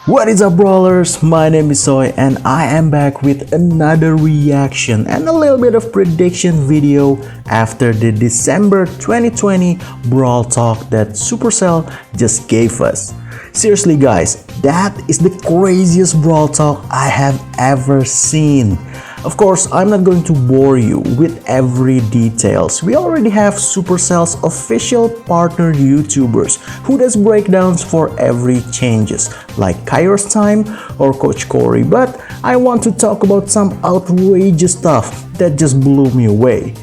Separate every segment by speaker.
Speaker 1: What is up, brawlers? My name is Soy and I am back with another reaction and a little bit of prediction video after the December 2020 Brawl Talk that Supercell just gave us. Seriously guys, that is the craziest Brawl Talk I have ever seen. Of course, I'm not going to bore you with every details. We already have Supercell's official partner YouTubers who does breakdowns for every changes, like Kairos Time or Coach Corey, but I want to talk about some outrageous stuff that just blew me away.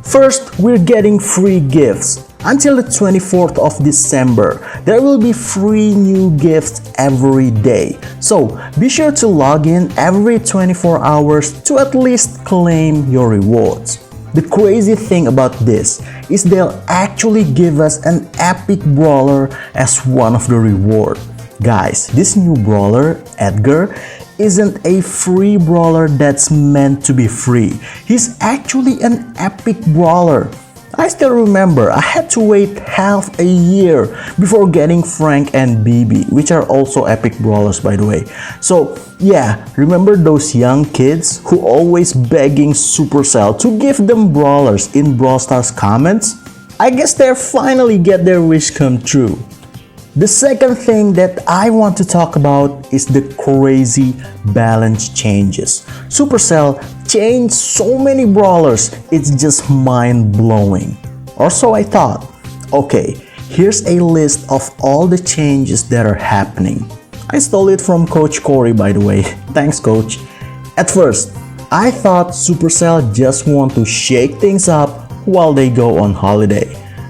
Speaker 1: First, we're getting free gifts. Until the 24th of December, there will be free new gifts every day. So be sure to log in every 24 hours to at least claim your rewards. The crazy thing about this is they'll actually give us an epic brawler as one of the reward. Guys, this new brawler, Edgar, isn't a free brawler that's meant to be free. He's actually an epic brawler. I still remember I had to wait half a year before getting Frank and BB, which are also epic brawlers by the way. So yeah, remember those young kids who always begging Supercell to give them brawlers in Brawl Stars comments? I guess they finally get their wish come true. The second thing that I want to talk about is the crazy balance changes. Supercell changed so many brawlers, it's just mind-blowing. Or so I thought. Okay, here's a list of all the changes that are happening. I stole it from Coach Corey by the way. Thanks Coach. At first, I thought Supercell just want to shake things up while they go on holiday.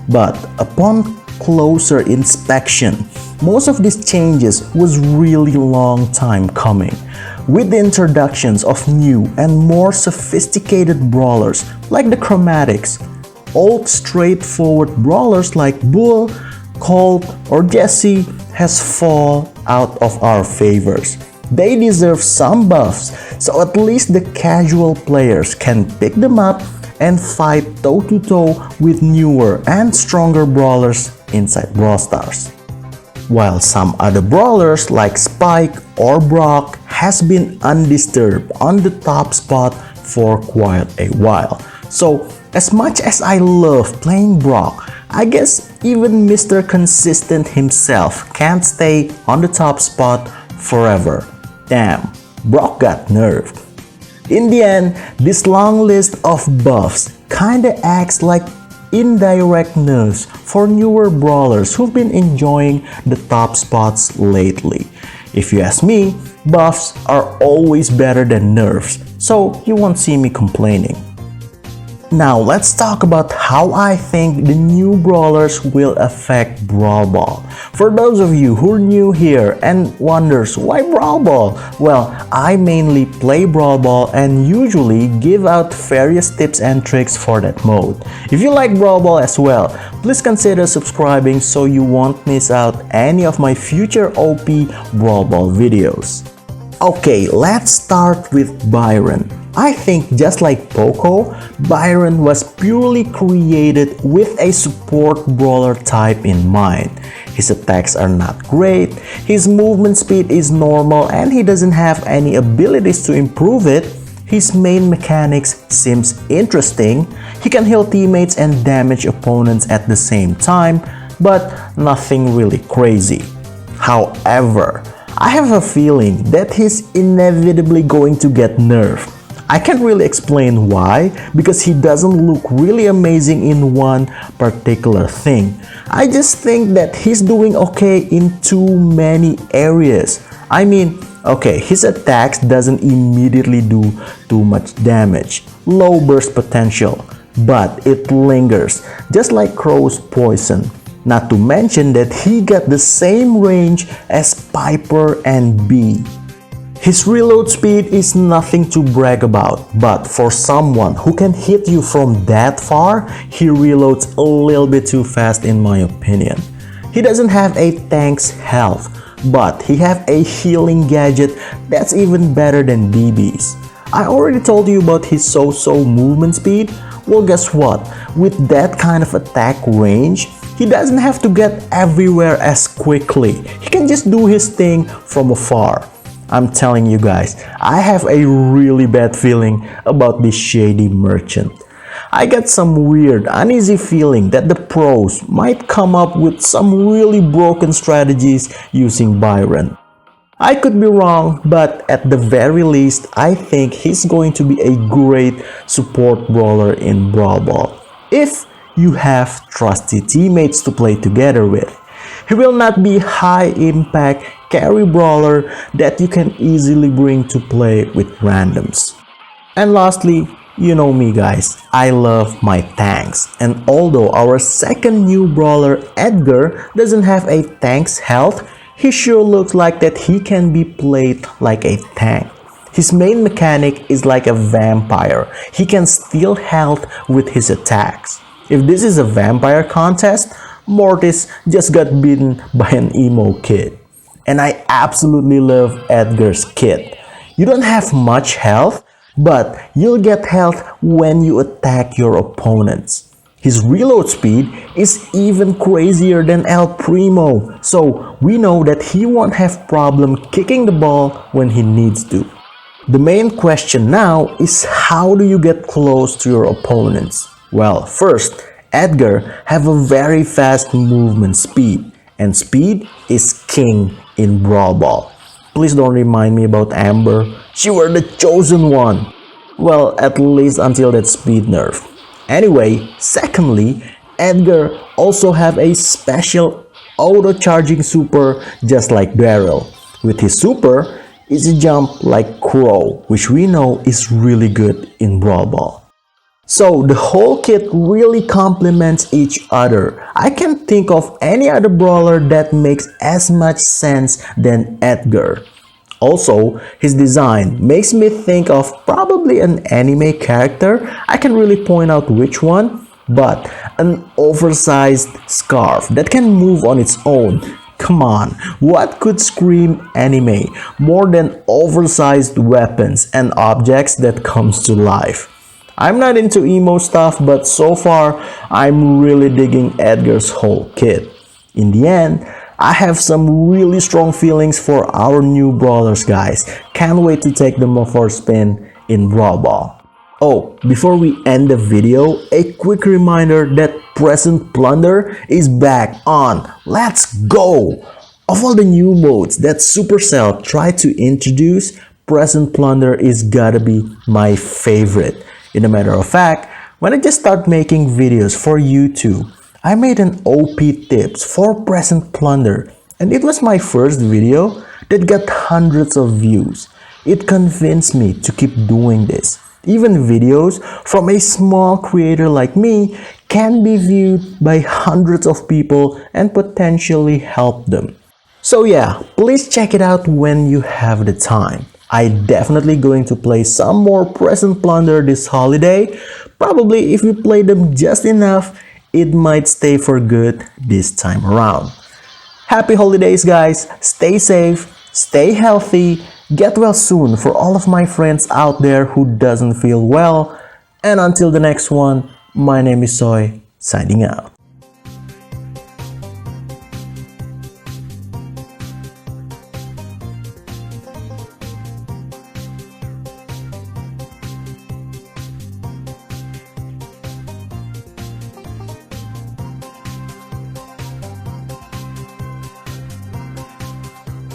Speaker 1: But upon closer inspection, most of these changes was really long time coming. With the introductions of new and more sophisticated brawlers like the Chromatics, old straightforward brawlers like Bull, Colt or Jesse has fall out of our favors. They deserve some buffs, so at least the casual players can pick them up and fight toe-to-toe with newer and stronger brawlers inside Brawl Stars. While some other brawlers like Spike or Brock has been undisturbed on the top spot for quite a while. So as much as I love playing Brock, I guess even Mr. Consistent himself can't stay on the top spot forever. Damn, Brock got nerfed. In the end, this long list of buffs kinda acts like indirect nerfs for newer brawlers who've been enjoying the top spots lately. If you ask me, buffs are always better than nerfs, so you won't see me complaining. Now let's talk about how I think the new brawlers will affect Brawl Ball. For those of you who are new here and wonders why Brawl Ball? Well, I mainly play Brawl Ball and usually give out various tips and tricks for that mode. If you like Brawl Ball as well, please consider subscribing so you won't miss out any of my future OP Brawl Ball videos. Okay, let's start with Byron. I think just like Poco, Byron was purely created with a support brawler type in mind. His attacks are not great, his movement speed is normal and he doesn't have any abilities to improve it. His main mechanics seems interesting, he can heal teammates and damage opponents at the same time, but nothing really crazy. However, I have a feeling that he's inevitably going to get nerfed. I can't really explain why, because he doesn't look really amazing in one particular thing. I just think that he's doing okay in too many areas. I mean, okay, his attacks doesn't immediately do too much damage, low burst potential, but it lingers, just like Crow's poison. Not to mention that he got the same range as Piper and Bee. His reload speed is nothing to brag about, but for someone who can hit you from that far, he reloads a little bit too fast in my opinion. He doesn't have a tank's health, but he have a healing gadget that's even better than BB's. I already told you about his so-so movement speed. Well, guess what? With that kind of attack range, he doesn't have to get everywhere as quickly. He can just do his thing from afar. I'm telling you guys, I have a really bad feeling about this shady merchant. I get some weird, uneasy feeling that the pros might come up with some really broken strategies using Byron. I could be wrong, but at the very least, I think he's going to be a great support brawler in Brawl Ball, if you have trusty teammates to play together with. He will not be high impact carry brawler that you can easily bring to play with randoms. And lastly, you know me guys, I love my tanks, and although our second new brawler Edgar doesn't have a tank's health, he sure looks like that he can be played like a tank. His main mechanic is like a vampire. He can steal health with his attacks. If this is a vampire contest, Mortis just got beaten by an emo kid. And I absolutely love Edgar's kit. You don't have much health, but you'll get health when you attack your opponents. His reload speed is even crazier than El Primo, so we know that he won't have problem kicking the ball when he needs to. The main question now is, how do you get close to your opponents? Well, first, Edgar have a very fast movement speed, and speed is king in Brawl Ball. Please don't remind me about Amber. She were the chosen one. Well, at least until that speed nerf. Anyway, secondly, Edgar also have a special auto-charging super just like BRAWL. With his super, is a jump like Crow, which we know is really good in Brawl Ball. So the whole kit really complements each other. I can't think of any other brawler that makes as much sense than Edgar. Also, his design makes me think of probably an anime character. I can't really point out which one, but an oversized scarf that can move on its own. Come on, what could scream anime more than oversized weapons and objects that comes to life? I'm not into emo stuff, but so far, I'm really digging Edgar's whole kit. In the end, I have some really strong feelings for our new brawlers guys. Can't wait to take them off for a spin in Brawl Ball. Oh, before we end the video, a quick reminder that Present Plunder is back on. Let's go! Of all the new modes that Supercell tried to introduce, Present Plunder is gotta be my favorite. In a matter of fact, when I just start making videos for YouTube, I made an OP tips for Present Plunder, and it was my first video that got hundreds of views. It convinced me to keep doing this. Even videos from a small creator like me can be viewed by hundreds of people and potentially help them. So yeah, please check it out when you have the time. I definitely going to play some more Present Plunder this holiday. Probably if you play them just enough, it might stay for good this time around. Happy holidays guys, stay safe, stay healthy, get well soon for all of my friends out there who doesn't feel well, and until the next one, my name is Soy, signing out.